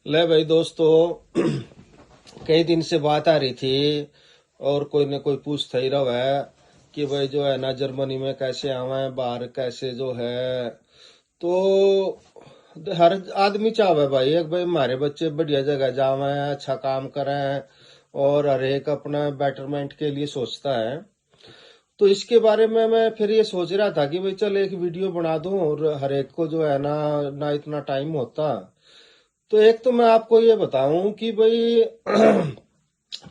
ले भाई दोस्तों, कई दिन से बात आ रही थी और कोई न कोई पूछता ही रहा है कि भाई जो है ना जर्मनी में कैसे आवे, बाहर कैसे जो है। तो हर आदमी चाहे भाई एक भाई हमारे बच्चे बढ़िया जगह जावे, अच्छा काम करें और हर एक अपना बेटरमेंट के लिए सोचता है। तो इसके बारे में मैं फिर ये सोच रहा था कि भाई चल एक वीडियो बना दूं और हर एक को जो है ना ना इतना टाइम होता। तो एक तो मैं आपको ये बताऊं कि भाई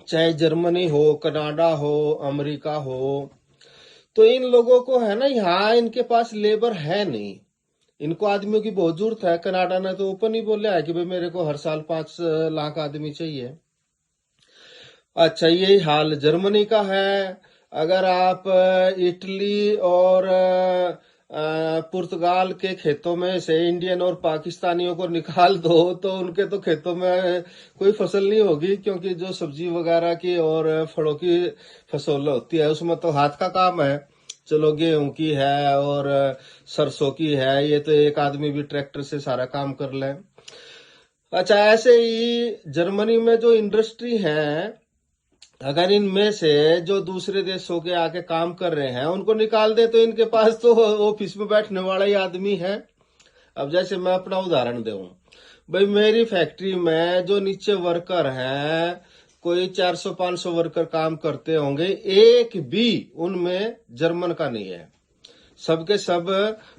चाहे जर्मनी हो, कनाडा हो, अमेरिका हो, तो इन लोगों को है ना यहाँ इनके पास लेबर है नहीं। इनको आदमियों की बहुत जरूरत है। कनाडा ने तो ओपन ही बोला है कि भाई मेरे को हर साल 5 लाख आदमी चाहिए। अच्छा, यही हाल जर्मनी का है। अगर आप इटली और पुर्तगाल के खेतों में से इंडियन और पाकिस्तानियों को निकाल दो तो उनके तो खेतों में कोई फसल नहीं होगी, क्योंकि जो सब्जी वगैरह की और फलों की फसल होती है उसमें तो हाथ का काम है। चलो गेहूं की है और सरसों की है, ये तो एक आदमी भी ट्रैक्टर से सारा काम कर ले। अच्छा, ऐसे ही जर्मनी में जो इंडस्ट्री है, अगर इनमें से जो दूसरे देशों के आके काम कर रहे हैं उनको निकाल दे तो इनके पास तो ऑफिस में बैठने वाला ही आदमी है। अब जैसे मैं अपना उदाहरण दूं, भाई मेरी फैक्ट्री में जो नीचे वर्कर हैं, कोई 400-500 वर्कर काम करते होंगे, एक भी उनमें जर्मन का नहीं है। सबके सब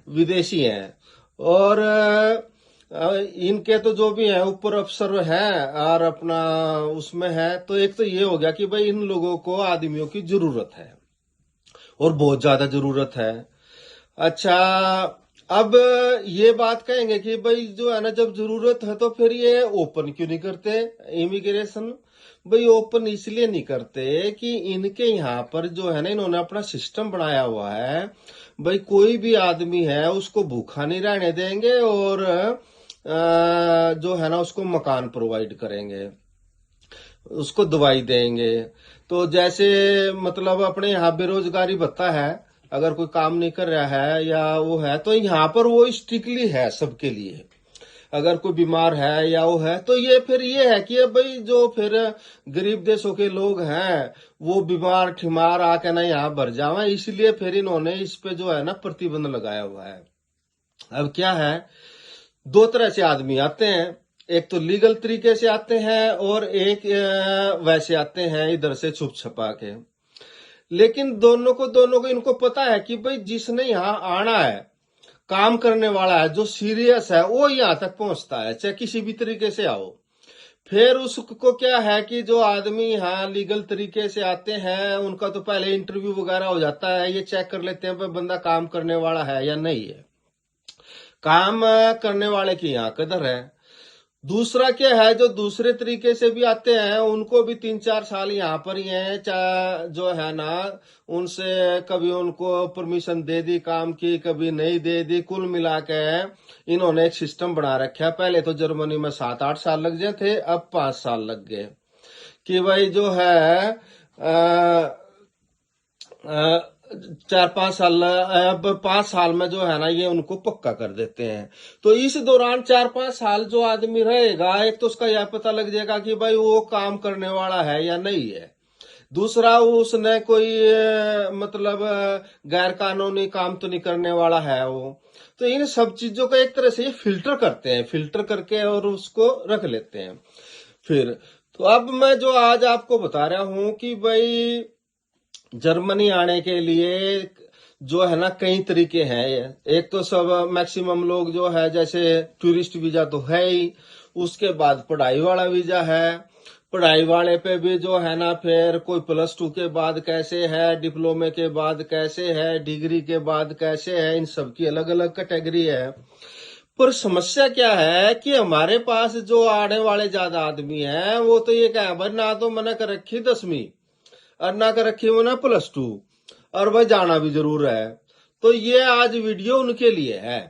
विदेशी हैं। और इनके तो जो भी है ऊपर अफसर हैं और अपना उसमें है, तो एक तो ये हो गया कि भाई इन लोगों को आदमियों की जरूरत है और बहुत ज्यादा जरूरत है। अच्छा, अब ये बात कहेंगे कि भाई जो है ना जब जरूरत है तो फिर ये ओपन क्यों नहीं करते इमिग्रेशन। भाई ओपन इसलिए नहीं करते कि इनके यहाँ पर जो है ना इन्होंने अपना सिस्टम बनाया हुआ है। भाई कोई भी आदमी है उसको भूखा नहीं रहने देंगे और जो है ना उसको मकान प्रोवाइड करेंगे, उसको दवाई देंगे। तो जैसे मतलब अपने यहाँ बेरोजगारी भत्ता है, अगर कोई काम नहीं कर रहा है या वो है तो यहाँ पर वो स्ट्रिक्टली है सबके लिए। अगर कोई बीमार है या वो है तो ये फिर ये है कि भाई जो फिर गरीब देशों के लोग हैं वो बीमार ठिमार आके ना यहाँ भर जावे, इसलिए फिर इन्होंने इस पे जो है ना प्रतिबंध लगाया हुआ है। अब क्या है, दो तरह से आदमी आते हैं। एक तो लीगल तरीके से आते हैं और एक वैसे आते हैं इधर से छुप छपा के। लेकिन दोनों को इनको पता है कि भाई जिसने यहाँ आना है, काम करने वाला है, जो सीरियस है, वो यहाँ तक पहुंचता है चाहे किसी भी तरीके से आओ। फिर उसको क्या है कि जो आदमी यहाँ लीगल तरीके से आते हैं उनका तो पहले इंटरव्यू वगैरह हो जाता है, ये चेक कर लेते हैं भाई बंदा काम करने वाला है या नहीं है। काम करने वाले की यहाँ कदर है। दूसरा क्या है, जो दूसरे तरीके से भी आते हैं उनको भी 3-4 साल यहाँ पर ही हैं, चाहे जो है ना उनसे कभी उनको परमिशन दे दी काम की, कभी नहीं दे दी। कुल मिला के इन्होंने एक सिस्टम बना रखा है। पहले तो जर्मनी में 7-8 साल लग गए थे, अब 5 साल लग गए कि भाई जो है 4-5 साल, अब 5 साल में जो है ना ये उनको पक्का कर देते हैं। तो इस दौरान 4-5 साल जो आदमी रहेगा, एक तो उसका यह पता लग जाएगा कि भाई वो काम करने वाला है या नहीं है। दूसरा, उसने कोई मतलब गैर कानूनी काम तो नहीं करने वाला है वो। तो इन सब चीजों का एक तरह से ये फिल्टर करते हैं, फिल्टर करके और उसको रख लेते हैं। फिर तो अब मैं जो आज आपको बता रहा हूं कि भाई जर्मनी आने के लिए जो है ना कई तरीके हैं। एक तो सब मैक्सिमम लोग जो है जैसे टूरिस्ट वीजा तो है ही, उसके बाद पढ़ाई वाला वीजा है। पढ़ाई वाले पे भी जो है ना फिर कोई +2 के बाद कैसे है, डिप्लोमे के बाद कैसे है, डिग्री के बाद कैसे है, इन सब की अलग अलग कैटेगरी है। पर समस्या क्या है कि हमारे पास जो आने वाले ज्यादा आदमी हैं वो तो ये क्या है भाई, ना तो मैंने कर रखी 10वीं और ना कर रखी मैंने +2 और वह जाना भी जरूर है। तो ये आज वीडियो उनके लिए है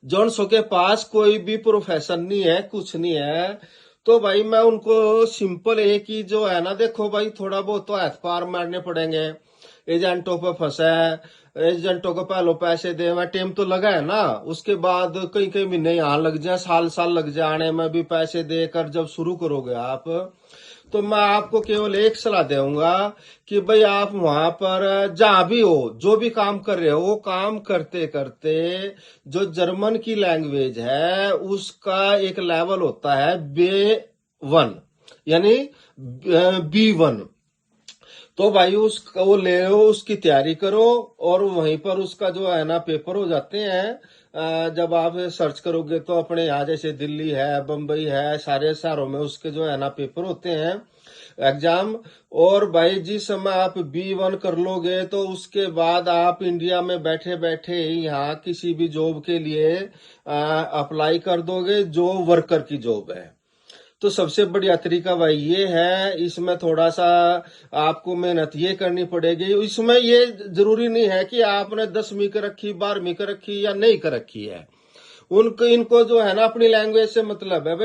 जो के पास कोई भी प्रोफेशन नहीं है, कुछ नहीं है। तो भाई मैं उनको सिंपल एक ही जो है ना, देखो भाई थोड़ा बहुत तो हाथ पार मारने पड़ेंगे। एजेंटों पे फंसा है, एजेंटों को पहले पैसे दे, मैं टाइम तो लगा है ना, उसके बाद कई कई महीने यहाँ लग जाए, साल साल लग जाने में भी पैसे देकर जब शुरू करोगे आप, तो मैं आपको केवल एक सलाह दूंगा कि भाई आप वहां पर जहां भी हो, जो भी काम कर रहे हो, वो काम करते करते जो जर्मन की लैंग्वेज है उसका एक लेवल होता है B1 यानी B1। तो भाई उसका वो ले लो, उसकी तैयारी करो, और वहीं पर उसका जो है ना पेपर हो जाते हैं। जब आप सर्च करोगे तो अपने यहाँ जैसे दिल्ली है, बम्बई है, सारे शहरों में उसके जो है ना पेपर होते हैं, एग्जाम। और भाई जिस समय आप B1 कर लोगे तो उसके बाद आप इंडिया में बैठे बैठे यहाँ किसी भी जॉब के लिए अप्लाई कर दोगे, जो वर्कर की जॉब है। तो सबसे बढ़िया तरीका भाई ये है, इसमें थोड़ा सा आपको मेहनत ये करनी पड़ेगी। इसमें ये जरूरी नहीं है कि आपने 10वीं कर रखी, 12वीं कर रखी या नहीं कर रखी है, उनको इनको जो है ना अपनी लैंग्वेज से मतलब है भाई।